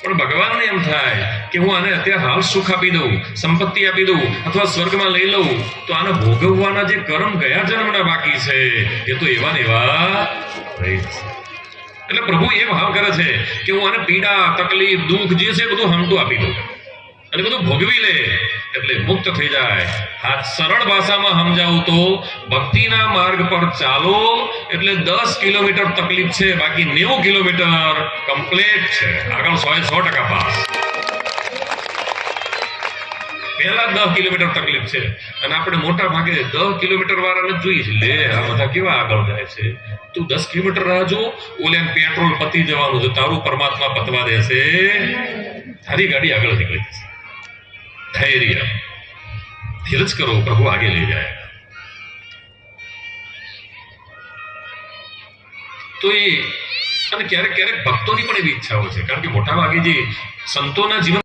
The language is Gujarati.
પણ ભગવાનને એમ થાય કે હું આને અત્યારે હાલ સુખ આપી દઉં, સંપત્તિ આપી દઉં અથવા સ્વર્ગમાં લઈ લઉં તો આને ભોગવવાના જે કર્મ ગયા જન્મના બાકી છે એ તો એવા ને એવા રહી જશે. એટલે પ્રભુ એ ભાવ કરે છે કે હું આને પીડા, તકલીફ, દુઃખ જે છે બધું હમતું આપી દઉં અને બધું ભોગવી લે એટલે મુક્ત થઈ જાય. આ સરળ ભાષામાં સમજાવું તો ભક્તિના માર્ગ પર ચાલો એટલે 10 કિલોમીટર તકલીફ છે, બાકી 90 કિલોમીટર કમ્પ્લીટ છે, આગળ 100% પાસ. પહેલા 10 કિલોમીટર તકલીફ છે અને આપણે મોટા ભાગે 10 કિલોમીટર વાળાને જોઈએ છે, લે આ બધા કેવા આગળ જાય છે, તું 10 કિલોમીટર રાહ જો, ઓલે પેટ્રોલ પતી જવાનું છે, તારું પરમાત્મા પતવા દેશે, તારી ગાડી આગળ નીકળી જશે. धैर्य, धीरज करो, प्रभु आगे ले जाएगा. तो ये અને ક્યારેક ક્યારેક ભક્તોની પણ એવી ઈચ્છાઓ છે, કારણ કે મોટા ભાગે જે સંતોના જીવન